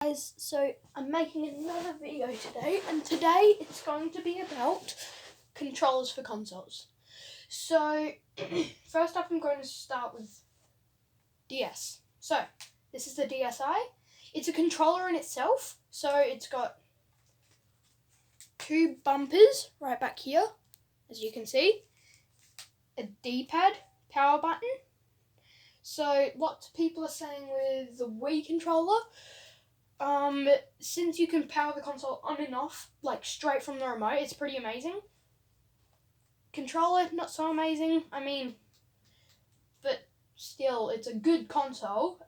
Guys, so I'm making another video today, and today it's going to be about controllers for consoles. So first up, I'm going to start with DS. So this is the DSi. It's a controller in itself, so it's got two bumpers right back here, as you can see, a D-pad, power button. So lots of people are saying with the Wii controller, since you can power the console on and off, like straight from the remote, it's pretty amazing. Controller, not so amazing, but still, it's a good console.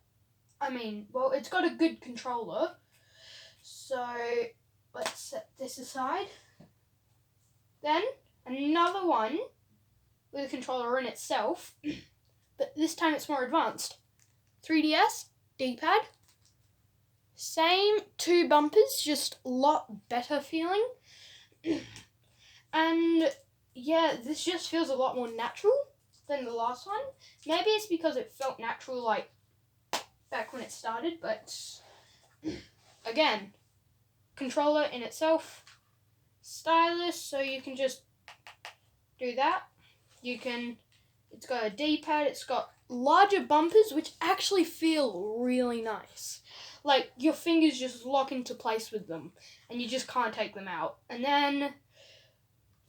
It's got a good controller. So, let's set this aside. Then, another one with a controller in itself, but this time it's more advanced. 3DS, D-pad. Same two bumpers, just a lot better feeling. And yeah, this just feels a lot more natural than the last one. Maybe it's because it felt natural like back when it started, but again, controller in itself, stylus, so you can just do that. It's got a D-pad, it's got larger bumpers which actually feel really nice. Like, your fingers just lock into place with them, and you just can't take them out. And then,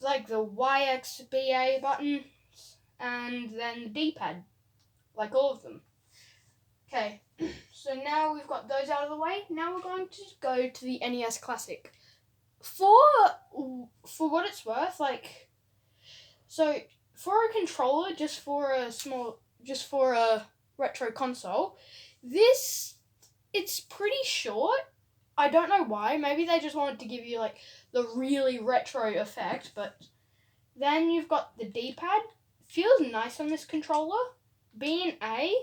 like, the YXBA button, and then the D-pad, like all of them. Okay, so now we've got those out of the way. Now we're going to go to the NES Classic. For what it's worth, for a controller, just for a retro console, it's pretty short. I don't know why. Maybe they just wanted to give you like the really retro effect, but then you've got the D-pad. Feels nice on this controller. B and A,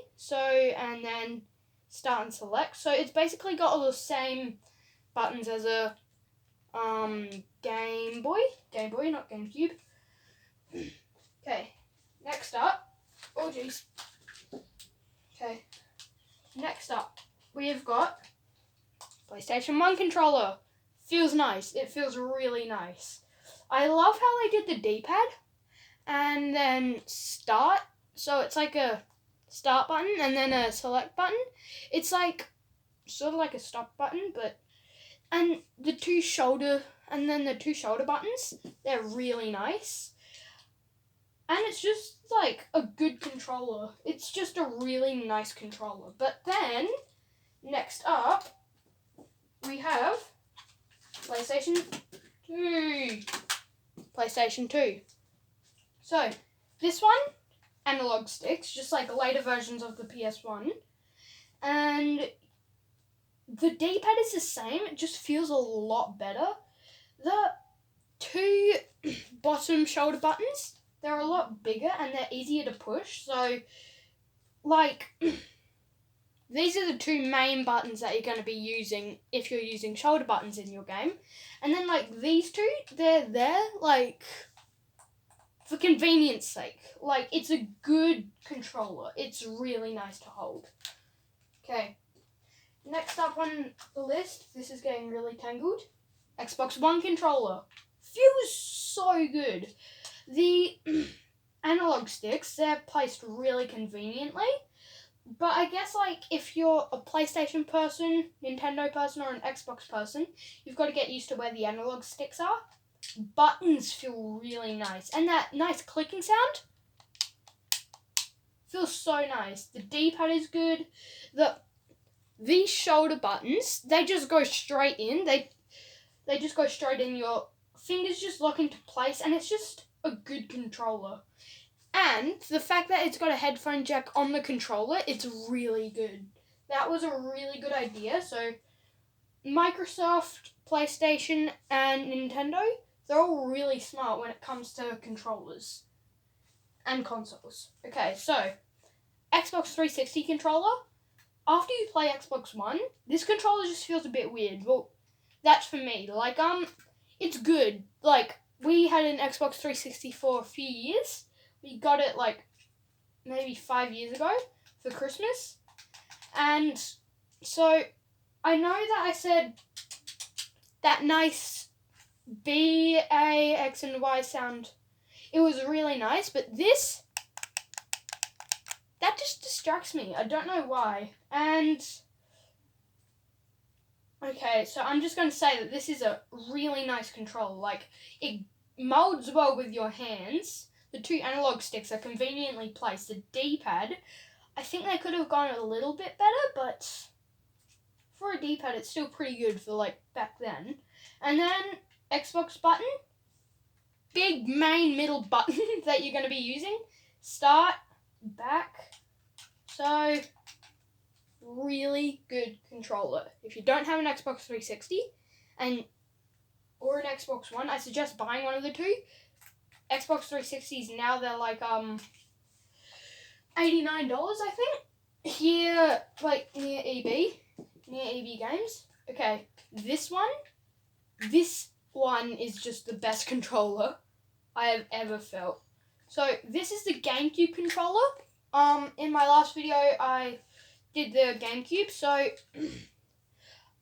and then start and select. So it's basically got all the same buttons as a Game Boy, not GameCube. Okay, next up. Oh jeez. Okay, next up we've got PlayStation 1 controller. Feels nice. It feels really nice. I love how they did the D-pad and then start. So it's like a start button and then a select button. It's like sort of like a stop button, and the two shoulder buttons, they're really nice. And it's just like a good controller. It's just a really nice controller. But then next up we have PlayStation 2. So this one, analog sticks, just like later versions of the PS1. And the D-pad is the same, it just feels a lot better. The two bottom shoulder buttons, they're a lot bigger and they're easier to push. So, these are the two main buttons that you're going to be using if you're using shoulder buttons in your game. And then, these two, they're there, for convenience sake. It's a good controller. It's really nice to hold. Okay. Next up on the list, this is getting really tangled. Xbox One controller. Feels so good. The analog sticks, they're placed really conveniently. But I guess, if you're a PlayStation person, Nintendo person, or an Xbox person, you've got to get used to where the analog sticks are. Buttons feel really nice. And that nice clicking sound feels so nice. The D-pad is good. These shoulder buttons, they just go straight in. They just go straight in. Your fingers just lock into place, and it's just a good controller. And the fact that it's got a headphone jack on the controller, it's really good. That was a really good idea. So Microsoft, PlayStation, and Nintendo, they're all really smart when it comes to controllers and consoles. Okay, so Xbox 360 controller. After you play Xbox One, this controller just feels a bit weird. Well, that's for me. It's good. We had an Xbox 360 for a few years. We got it, maybe 5 years ago for Christmas. And so I know that I said that nice B, A, X, and Y sound. It was really nice, but this, that just distracts me. I don't know why. And, okay, so I'm just going to say that this is a really nice controller. Like, it molds well with your hands. The two analog sticks are conveniently placed. The D-pad, I think they could have gone a little bit better, but for a D-pad, it's still pretty good for, like, back then. And then, Xbox button. Big main middle button that you're going to be using. Start, back. So, really good controller. If you don't have an Xbox 360 or an Xbox One, I suggest buying one of the two. Xbox 360s now, they're like $89, I think. Here, like near EB Games. Okay, this one is just the best controller I have ever felt. So this is the GameCube controller. In my last video I did the GameCube. So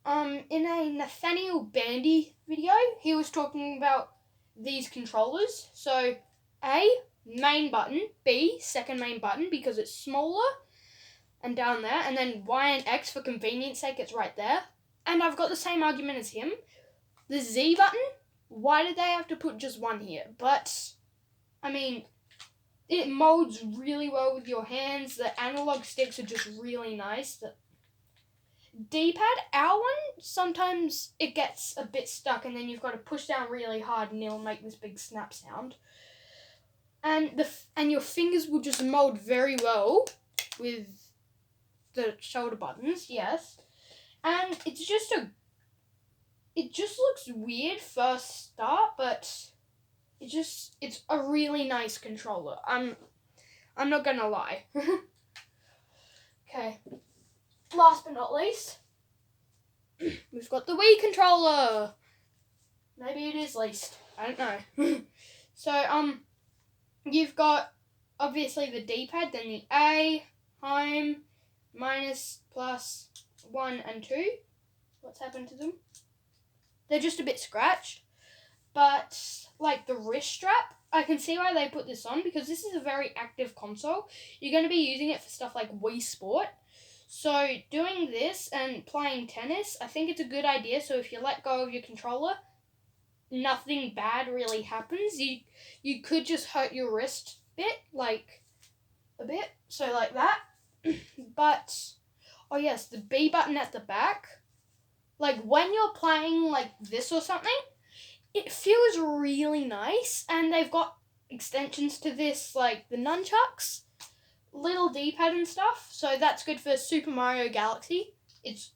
in a Nathaniel Bandy video, he was talking about these controllers. So A, main button, B, second main button because it's smaller and down there, and then Y and X for convenience sake, it's right there. And I've got the same argument as him. The Z button, why did they have to put just one here? But, I mean, it molds really well with your hands. The analog sticks are just really nice. The D-pad, our one, sometimes it gets a bit stuck and then you've got to push down really hard and it'll make this big snap sound. And your fingers will just mold very well with the shoulder buttons, yes. And it just looks weird first start, but it's a really nice controller. I'm not gonna lie. Okay. Last but not least, we've got the Wii controller. Maybe it is least. I don't know. So, you've got obviously the D-pad, then the A, home, minus, plus, 1 and 2. What's happened to them? They're just a bit scratched. But, like, the wrist strap, I can see why they put this on because this is a very active console. You're going to be using it for stuff like Wii Sport. So, doing this and playing tennis, I think it's a good idea. So, if you let go of your controller, nothing bad really happens. You could just hurt your wrist a bit. So, like that. But, oh yes, the B button at the back. Like, when you're playing like this or something, it feels really nice. And they've got extensions to this, like the nunchucks, little D-pad and stuff. So that's good for Super Mario Galaxy. It's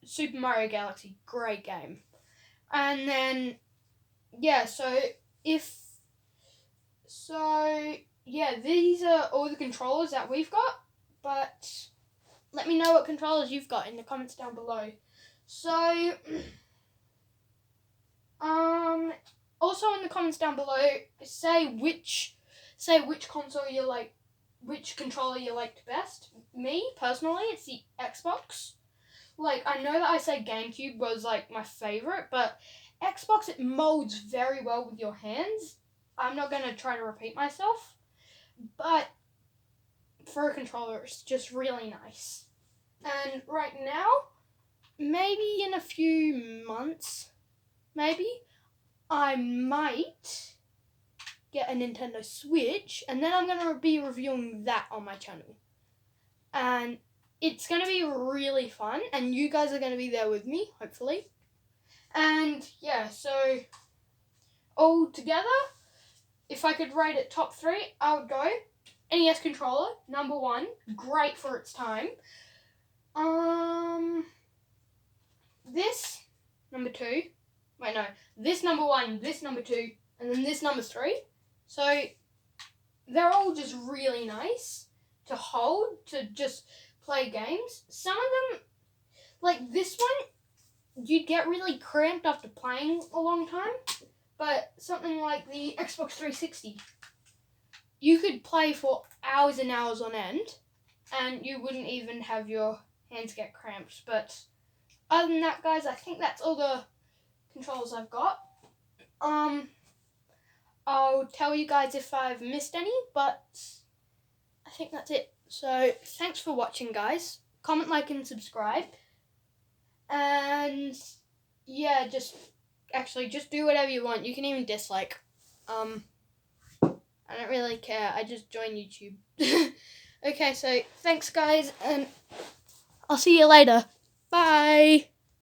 Super Mario Galaxy, great game. And then, yeah, these are all the controllers that we've got. But let me know what controllers you've got in the comments down below. So, also in the comments down below, say which console you like, which controller you liked best. Me, personally, it's the Xbox. Like, I know that I said GameCube was, like, my favourite, but Xbox, it molds very well with your hands. I'm not going to try to repeat myself, but for a controller, it's just really nice. And right now, maybe in a few months, I might get a Nintendo Switch, and then I'm going to be reviewing that on my channel. And it's going to be really fun, and you guys are going to be there with me, hopefully. And yeah, so all together, if I could rate it top 3, I would go NES controller, number 1, great for its time. This, number 2. Wait, no. This number 1, this number 2, and then this number 3. So, they're all just really nice to hold, to just play games. Some of them, like this one, you'd get really cramped after playing a long time. But something like the Xbox 360, you could play for hours and hours on end, and you wouldn't even have your hands get cramped. But other than that, guys, I think that's all the controls I've got. I'll tell you guys if I've missed any, but I think that's it. So thanks for watching, guys. Comment, like, and subscribe. And yeah, just do whatever you want. You can even dislike. I don't really care. I just joined YouTube. Okay, so thanks, guys, and I'll see you later. Bye.